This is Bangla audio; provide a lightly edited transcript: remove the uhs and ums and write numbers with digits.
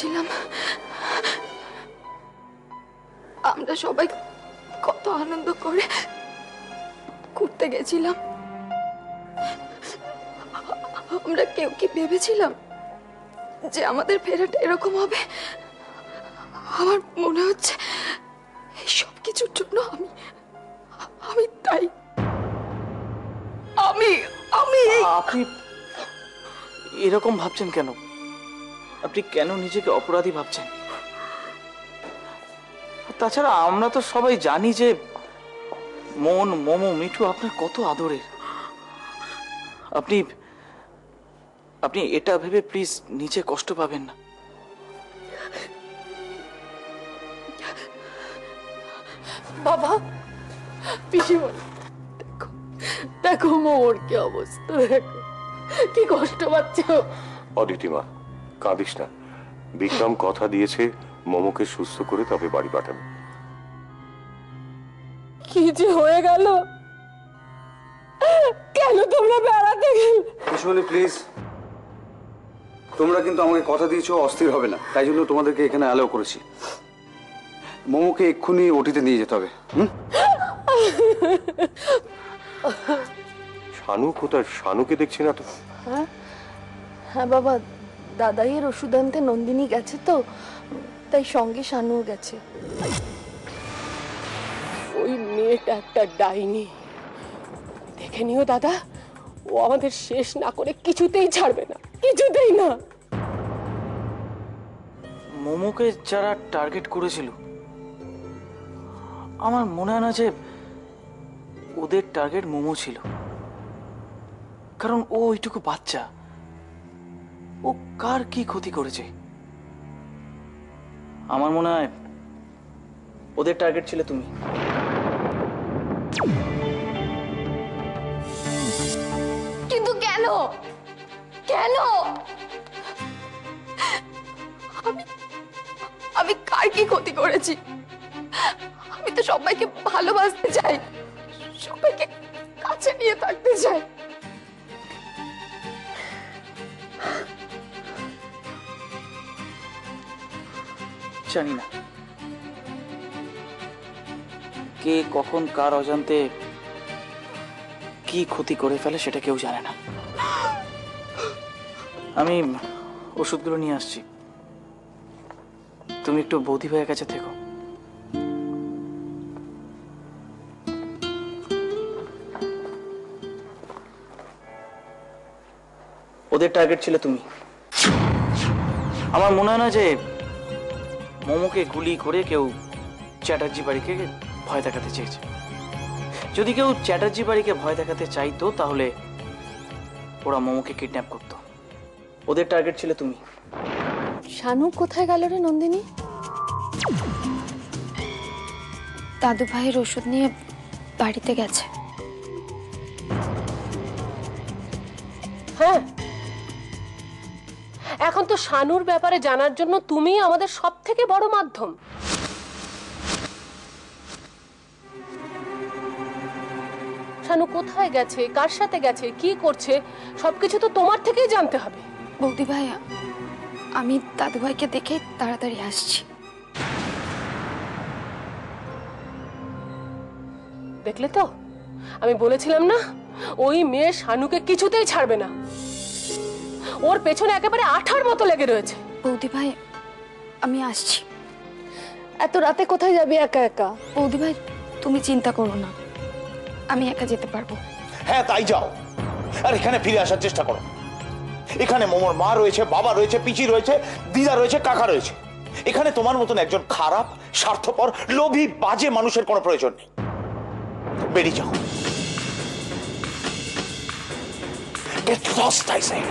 গেছিলাম, আমরা সবাই কত আনন্দ করে ঘুরতে গেছিলাম। আমরা কেউ কি ভেবেছিলাম যে আমাদের ফেরাটা এরকম হবে? আমার মনে হচ্ছে এই সব কিছুর জন্য আমি তাই আমি আপনি এরকম ভাবছেন কেন? আপনি কেন নিজেকে অপরাধী ভাবছেন? তাছাড়া আমরা তো সবাই জানি যে মন, মোমো, মিঠু আপনার কত আদরের। আপনি আপনি এটা ভেবে প্লিজ নিচে কষ্ট পাবেন না। বাবা, পিসিমণি, দেখো দেখো মোর কি অবস্থা, দেখো কি কষ্ট পাচ্ছে। অদিতি মা, কাঁদিস না। বিক্রম কথা দিয়েছে মোমোকে সুস্থ করে তবে বাড়ি পাঠাবে। কি যে হয়ে গেল, কেন তোমরা বেড়াতে গেলে? পিসিমণি প্লিজ, তোমরা কিন্তু আমাকে কথা দিয়েছো অস্থির হবে না, তাই জন্য তোমাদেরকে এখানে অ্যালাউ করেছি। মোমোকে এক্ষুনি ওটিতে নিয়ে যেতে হবে। শানু কোথায়? শানুকে দেখছি না তো। হ্যাঁ বাবা, দাদাইয়ের ওষুধ আনতে নন্দিনী গেছে তো, তাই সঙ্গে শানুও গেছে। ওই মেয়েটা একটা ডাইনি, দেখে নিও দাদা, ও আমাদের শেষ না করে কিছুতেই ছাড়বে না, কিছুতেই না। মোমোকে যারা টার্গেট করেছিল, আমার মনে হয় না যে ওদের টার্গেট মোমো ছিল, কারণ ও ওইটুকু বাচ্চা। ও কার কি ক্ষতি করেছে? আমার মনে হয় ওদের টার্গেট ছিল তুমি। কিন্তু কেন কেন আমি কার কি ক্ষতি করেছি? আমি তো সবাইকে ভালোবাসতে চাই, সবাইকে কাছে নিয়ে থাকতে চাই। জানি না কে কখন কার অজান্তে কি ক্ষতি করে ফেলে, সেটা কেউ জানে না। আমি ওষুধগুলো নিয়ে আসছি, তুমি একটু বৌদি ভাইয়ের কাছে থেকো। ওদের টার্গেট ছিল তুমি। আমার মনে হয় না যে মোমোকে গুলি করে কেউ চ্যাটার্জি বাড়িকে ভয় দেখাতে চেয়েছে। যদি কেউ চ্যাটার্জি বাড়িকে ভয় দেখাতে চাইতো তাহলে ওরা মোমোকে কিডন্যাপ করতো। ওদের টার্গেট ছিল তুমি। শানু কোথায় গেল রে নন্দিনী? দাদু ভাইয়ের ওষুধ নিয়ে বাড়িতে গেছে। হ্যাঁ, এখন তো শানুর ব্যাপারে জানার জন্য তুমি আমাদের সব থেকে বড় মাধ্যম। শানু কোথায় গেছে, কার সাথে গেছে, কি করছে, সবকিছু তো তোমার থেকেই জানতে হবে। বৌদি ভাই, আমি দাদু ভাইকে দেখে তাড়াতাড়ি আসছি। দেখলে তো, আমি বলেছিলাম না, ওই মেয়ে শানুকে কিছুতেই ছাড়বে না। ওর পেছনে একেবারে আঠার মতো লেগে রয়েছে। বৌদি ভাই, আমি আসছি। এত রাতে কোথায় যাবি একা একা? বৌদি ভাই, তুমি চিন্তা করো না, আমি একা যেতে পারবো। হ্যাঁ তাই যাও, আর এখানে ফিরে আসার চেষ্টা করো। এখানে মোমোর মা রয়েছে, বাবা রয়েছে, পিচি রয়েছে, দিদা রয়েছে, কাকা রয়েছে। এখানে তোমার মতন একজন খারাপ, স্বার্থপর, লোভী, বাজে মানুষের কোনো প্রয়োজন নেই। বেরিয়ে যাও। Get lost, I say.